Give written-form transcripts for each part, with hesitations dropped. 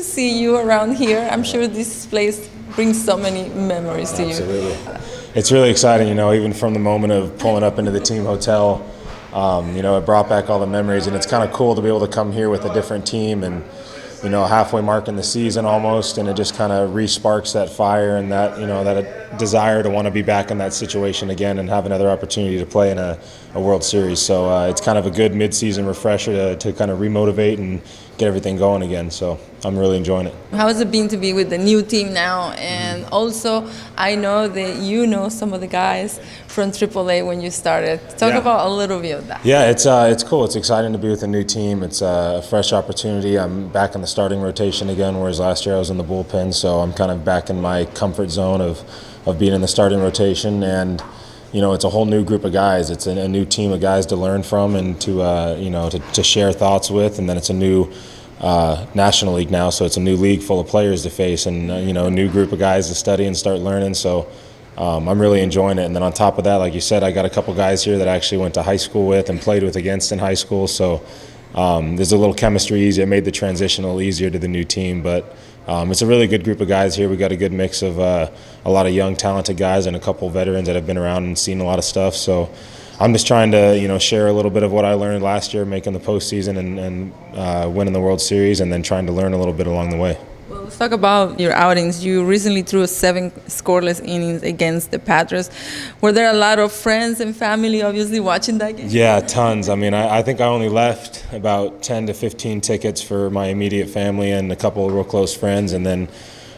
to see you around here. I'm sure this place brings so many memories to you. Absolutely. It's really exciting, even from the moment of pulling up into the team hotel, it brought back all the memories, and it's kind of cool to be able to come here with a different team and, halfway mark in the season almost, and it just kind of re-sparks that fire and that, that desire to want to be back in that situation again and have another opportunity to play in a World Series. So it's kind of a good mid-season refresher to kind of remotivate and get everything going again. So I'm really enjoying it. How has it been to be with the new team now? And also, I know that you know some of the guys from AAA when you started. Talk about a little bit of that. Yeah, it's cool. It's exciting to be with a new team. It's a fresh opportunity. I'm back in the starting rotation again, whereas last year I was in the bullpen. So I'm kind of back in my comfort zone of being in the starting rotation. And it's a whole new group of guys. It's a new team of guys to learn from and to share thoughts with. And then it's a new National League now, so it's a new league full of players to face, and a new group of guys to study and start learning. So I'm really enjoying it. And then on top of that, like you said, I got a couple guys here that I actually went to high school with and played with against in high school. So there's a little chemistry easier. It made the transition a little easier to the new team, but it's a really good group of guys here. We got a good mix of a lot of young, talented guys and a couple veterans that have been around and seen a lot of stuff. So I'm just trying to, share a little bit of what I learned last year, making the postseason and winning the World Series, and then trying to learn a little bit along the way. Well, let's talk about your outings. You recently threw 7 scoreless innings against the Pirates. Were there a lot of friends and family obviously watching that game? Yeah, tons. I mean, I think I only left about 10 to 15 tickets for my immediate family and a couple of real close friends, and then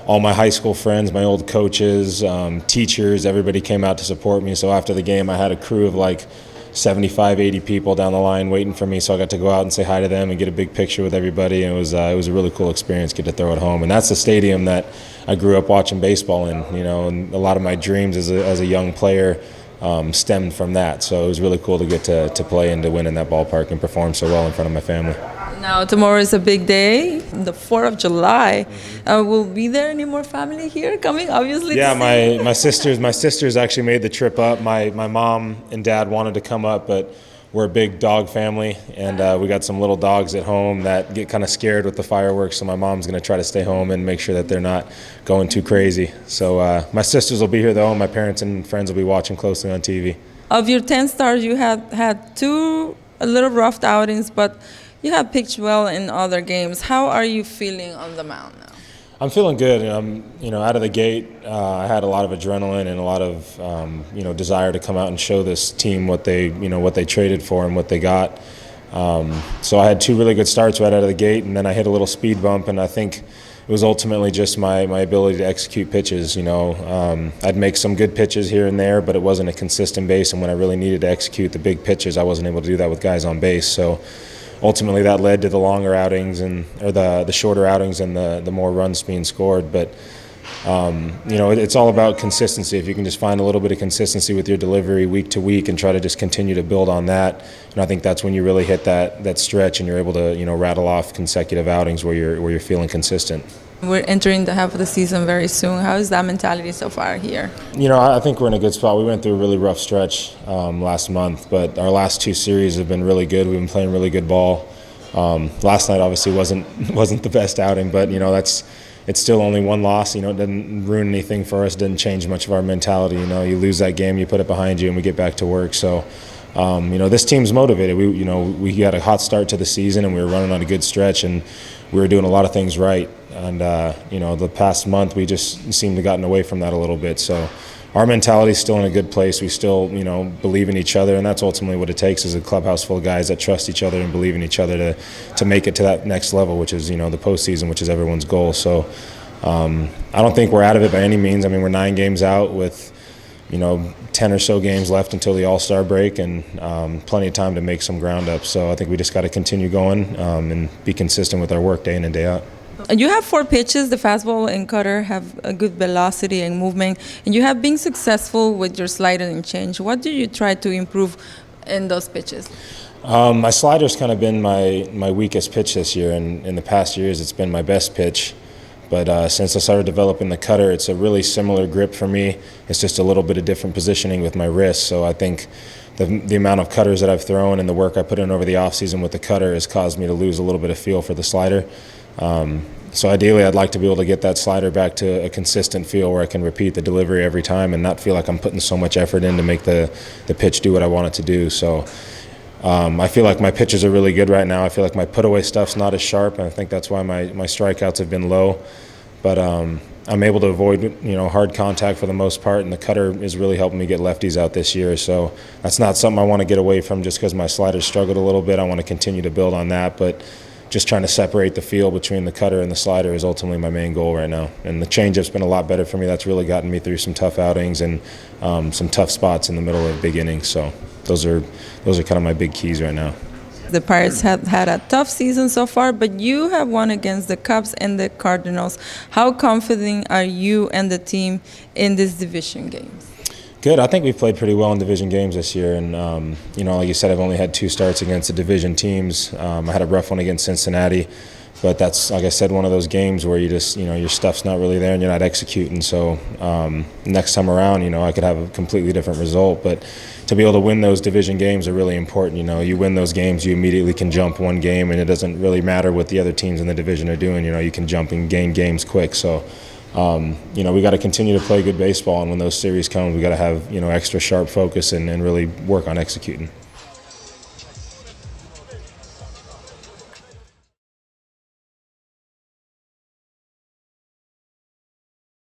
all my high school friends, my old coaches, teachers, everybody came out to support me. So after the game, I had a crew of like 75, 80 people down the line waiting for me. So I got to go out and say hi to them and get a big picture with everybody. And it was a really cool experience, get to throw it home. And that's the stadium that I grew up watching baseball in, and a lot of my dreams as a young player stemmed from that. So it was really cool to get to play and to win in that ballpark and perform so well in front of my family. Now, tomorrow is a big day, the 4th of July. Will be there any more family here coming, obviously? Yeah, my sisters actually made the trip up. My mom and dad wanted to come up, but we're a big dog family, and we got some little dogs at home that get kind of scared with the fireworks, so my mom's going to try to stay home and make sure that they're not going too crazy. So my sisters will be here, though, and my parents and friends will be watching closely on TV. Of your 10 stars, you had 2 a little rough outings, but you have pitched well in other games. How are you feeling on the mound now? I'm feeling good. Out of the gate, I had a lot of adrenaline and a lot of, desire to come out and show this team what they traded for and what they got. So I had 2 really good starts right out of the gate, and then I hit a little speed bump, and I think it was ultimately just my ability to execute pitches. I'd make some good pitches here and there, but it wasn't a consistent base, and when I really needed to execute the big pitches, I wasn't able to do that with guys on base. So ultimately that led to the longer outings or the shorter outings and the more runs being scored. But it's all about consistency. If you can just find a little bit of consistency with your delivery week to week and try to just continue to build on that, and I think that's when you really hit that stretch and you're able to rattle off consecutive outings where you're feeling consistent. We're entering the half of the season very soon. How is that mentality so far here? I think we're in a good spot. We went through a really rough stretch last month, but our last 2 series have been really good. We've been playing really good ball. Last night obviously wasn't the best outing, but it's still only 1 loss. It didn't ruin anything for us. It didn't change much of our mentality. You lose that game, you put it behind you, and we get back to work. So this team's motivated. We had a hot start to the season, and we were running on a good stretch, and we were doing a lot of things right. And the past month we just seemed to have gotten away from that a little bit. So our mentality is still in a good place. We still believe in each other, and that's ultimately what it takes, is a clubhouse full of guys that trust each other and believe in each other to make it to that next level, which is the postseason, which is everyone's goal. So I don't think we're out of it by any means. I mean, we're 9 games out with 10 or so games left until the All-Star break, and plenty of time to make some ground up. So I think we just got to continue going and be consistent with our work day in and day out. You have 4 pitches. The fastball and cutter have a good velocity and movement, and you have been successful with your slider and change. What do you try to improve in those pitches? My slider's kind of been my weakest pitch this year, and in the past years it's been my best pitch. But since I started developing the cutter, it's a really similar grip for me. It's just a little bit of different positioning with my wrist. So I think the amount of cutters that I've thrown and the work I put in over the offseason with the cutter has caused me to lose a little bit of feel for the slider. So ideally, I'd like to be able to get that slider back to a consistent feel where I can repeat the delivery every time and not feel like I'm putting so much effort in to make the pitch do what I want it to do. So I feel like my pitches are really good right now. I feel like my put-away stuff's not as sharp, and I think that's why my strikeouts have been low. But I'm able to avoid hard contact for the most part, and the cutter is really helping me get lefties out this year. So that's not something I want to get away from just because my slider struggled a little bit. I want to continue to build on that, but just trying to separate the feel between the cutter and the slider is ultimately my main goal right now. And the changeup's been a lot better for me. That's really gotten me through some tough outings and some tough spots in the middle of big innings. So those are kind of my big keys right now. The Pirates have had a tough season so far, but you have won against the Cubs and the Cardinals. How confident are you and the team in these division games? Good. I think we've played pretty well in division games this year. And, like you said, I've only had 2 starts against the division teams. I had a rough one against Cincinnati. But that's, like I said, one of those games where you just, your stuff's not really there and you're not executing. So next time around, I could have a completely different result. But to be able to win those division games are really important. You win those games, you immediately can jump one game, and it doesn't really matter what the other teams in the division are doing. You can jump and gain games quick. So, we got to continue to play good baseball. And when those series come, we got to have, extra sharp focus and really work on executing.